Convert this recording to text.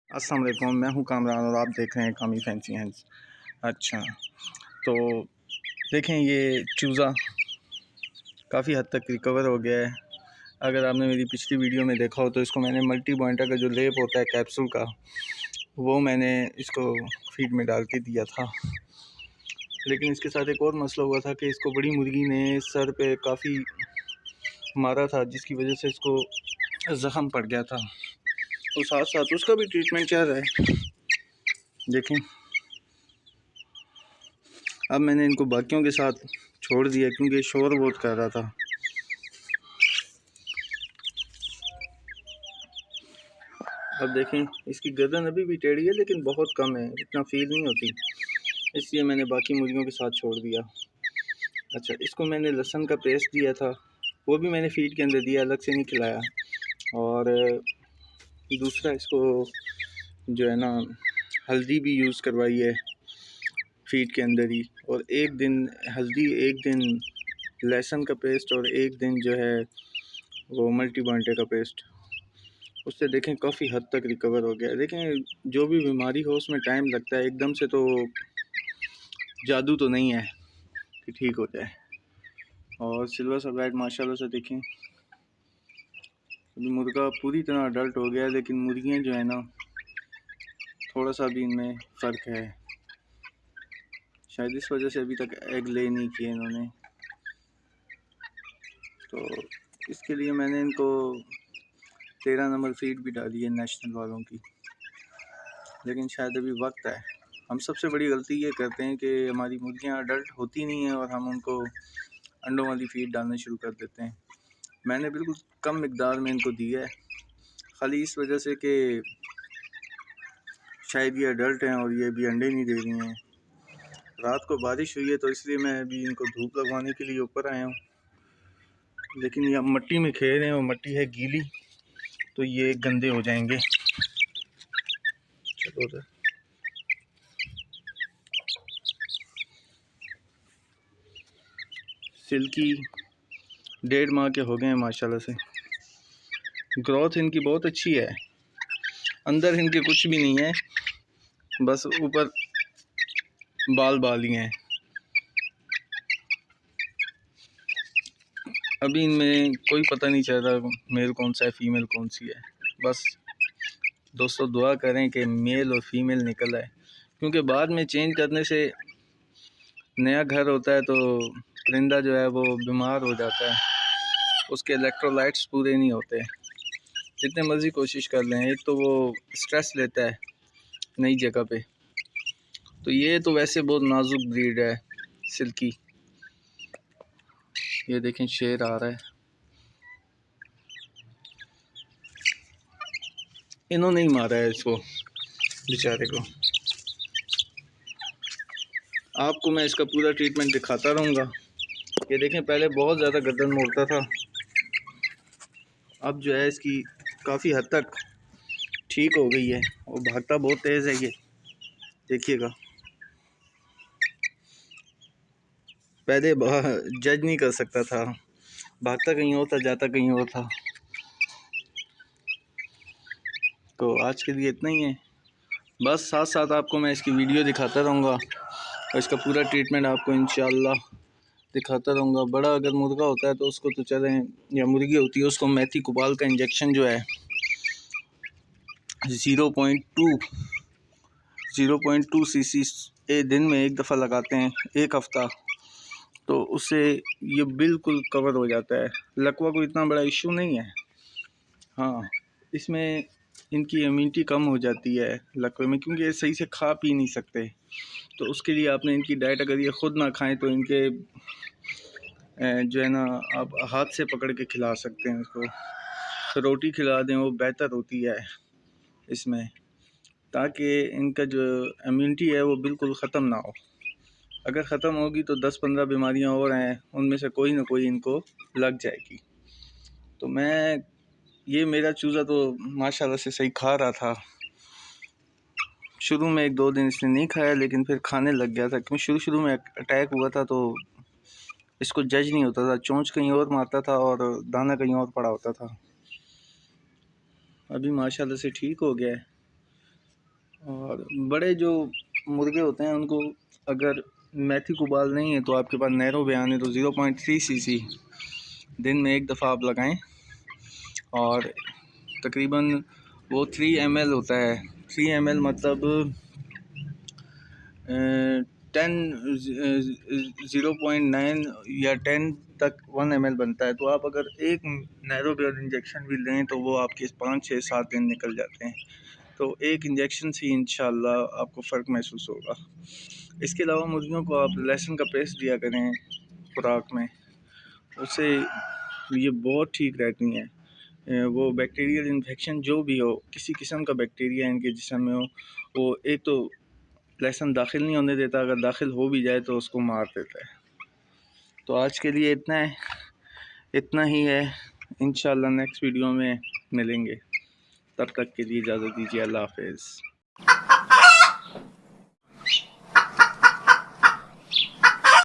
अस्सलाम वालेकुम, मैं हूं कामरान और आप देख रहे हैं कामी फैंसी हैंड्स। अच्छा, तो देखें ये चूज़ा काफ़ी हद तक रिकवर हो गया है। अगर आपने मेरी पिछली वीडियो में देखा हो तो इसको मैंने मल्टी पॉइंटर का जो लेप होता है कैप्सूल का, वो मैंने इसको फीड में डाल के दिया था। लेकिन इसके साथ एक और मसला हुआ था कि इसको बड़ी मुर्गी ने सर पे काफ़ी मारा था, जिसकी वजह से इसको ज़ख़म पड़ गया था। तो साथ साथ उसका भी ट्रीटमेंट चल रहा है। देखें, अब मैंने इनको बाकियों के साथ छोड़ दिया क्योंकि शोर बहुत कर रहा था। अब देखें, इसकी गर्दन अभी भी टेढ़ी है लेकिन बहुत कम है, इतना फील नहीं होती, इसलिए मैंने बाकी मुर्गियों के साथ छोड़ दिया। अच्छा, इसको मैंने लहसुन का पेस्ट दिया था, वो भी मैंने फीड के अंदर दिया, अलग से नहीं खिलाया। और दूसरा इसको जो है ना हल्दी भी यूज़ करवाई है फीड के अंदर ही, और एक दिन हल्दी, एक दिन लहसुन का पेस्ट और एक दिन जो है वो मल्टी पॉइंटर का पेस्ट। उससे देखें काफ़ी हद तक रिकवर हो गया। देखें, जो भी बीमारी हो उसमें टाइम लगता है, एकदम से तो जादू तो नहीं है कि ठीक हो जाए। और सिल्वर सब्राइट माशाल्लाह से देखें, अभी मुर्गा पूरी तरह अडल्ट हो गया है, लेकिन मुर्गियाँ जो है ना थोड़ा सा भी इनमें फ़र्क है। शायद इस वजह से अभी तक एग ले नहीं किए इन्होंने। तो इसके लिए मैंने इनको 13 नंबर फीड भी डाली है नेशनल वालों की, लेकिन शायद अभी वक्त है। हम सबसे बड़ी गलती ये करते हैं कि हमारी मुर्गियां अडल्ट होती नहीं हैं और हम उनको अंडों वाली फीड डालना शुरू कर देते हैं। मैंने बिल्कुल कम मिकदार में इनको दी है, खाली इस वजह से कि शायद ये अडल्ट हैं और ये अभी अंडे नहीं दे रही हैं। रात को बारिश हुई है तो इसलिए मैं अभी इनको धूप लगवाने के लिए ऊपर आया हूँ, लेकिन ये मट्टी में खेल रहे हैं और मट्टी है गीली, तो ये गंदे हो जाएंगे। चलो उधर। सिल्की 1.5 माह के हो गए हैं माशाल्लाह से। ग्रोथ इनकी बहुत अच्छी है, अंदर इनके कुछ भी नहीं है, बस ऊपर बाल बाल ही हैं। अभी इनमें कोई पता नहीं चल रहा मेल कौन सा है, फीमेल कौन सी है। बस दोस्तों दुआ करें कि मेल और फीमेल निकल आए, क्योंकि बाद में चेंज करने से नया घर होता है तो परिंदा जो है वो बीमार हो जाता है, उसके इलेक्ट्रोलाइट्स पूरे नहीं होते, जितने मर्ज़ी कोशिश कर लें। एक तो वो स्ट्रेस लेता है नई जगह पे, तो ये तो वैसे बहुत नाजुक ब्रीड है सिल्की। ये देखें, शेर आ रहा है, इन्होंने ही मारा है इसको बेचारे को। आपको मैं इसका पूरा ट्रीटमेंट दिखाता रहूँगा। ये देखें, पहले बहुत ज़्यादा गर्दन मोड़ता था, अब जो है इसकी काफ़ी हद तक ठीक हो गई है और भागता बहुत तेज़ है ये, देखिएगा। पहले जज नहीं कर सकता था, भागता कहीं और था, जाता कहीं और था। तो आज के लिए इतना ही है, बस साथ साथ आपको मैं इसकी वीडियो दिखाता रहूँगा और इसका पूरा ट्रीटमेंट आपको इंशाल्लाह दिखाता रहूँगा। बड़ा अगर मुर्गा होता है तो उसको तो चलें, या मुर्गी होती है उसको मेथी कुबाल का इंजेक्शन जो है 0.2 सीसी दिन में एक दफ़ा लगाते हैं, एक हफ़्ता, तो उससे ये बिल्कुल कवर हो जाता है। लकवा कोई इतना बड़ा इशू नहीं है। हाँ, इसमें इनकी इम्यूनिटी कम हो जाती है लकवे में, क्योंकि ये सही से खा पी नहीं सकते। तो उसके लिए आपने इनकी डाइट, अगर ये ख़ुद ना खाएं तो इनके जो है ना आप हाथ से पकड़ के खिला सकते हैं इसको, तो रोटी खिला दें वो बेहतर होती है इसमें, ताकि इनका जो इम्यूनिटी है वो बिल्कुल ख़त्म ना हो। अगर ख़त्म होगी तो 10-15 बीमारियां और हैं, उनमें से कोई ना कोई इनको लग जाएगी। तो ये मेरा चूज़ा तो माशाल्लाह से सही खा रहा था। शुरू में 1-2 दिन इसने नहीं खाया, लेकिन फिर खाने लग गया था, क्योंकि शुरू में अटैक हुआ था तो इसको जज नहीं होता था, चोंच कहीं और मारता था और दाना कहीं और पड़ा होता था। अभी माशाल्लाह से ठीक हो गया है। और बड़े जो मुर्गे होते हैं उनको अगर मेथी कुबाल नहीं है तो आपके पास नैरो बयान है तो 0.3 cc दिन में एक दफ़ा आप लगाएं। और तकरीबन वो 3 ml होता है। 3 ml मतलब 0.9 या 10 तक 1 ml बनता है। तो आप अगर एक नैरोबियर इंजेक्शन भी लें तो वो आपके 5, 6, 7 दिन निकल जाते हैं। तो एक इंजेक्शन से इंशाल्लाह आपको फ़र्क महसूस होगा। इसके अलावा मुर्गियों को आप लहसुन का पेस्ट दिया करें खुराक में, उससे ये बहुत ठीक रहती हैं। वो बैक्टीरियल इन्फेक्शन जो भी हो, किसी किस्म का बैक्टीरिया इनके जिस्म में हो, वो एक तो लहसुन दाखिल नहीं होने देता, अगर दाखिल हो भी जाए तो उसको मार देता है। तो आज के लिए इतना ही है। इंशाल्लाह नेक्स्ट वीडियो में मिलेंगे। तब तक के लिए इजाज़त दीजिए। अल्लाह हाफ़िज़।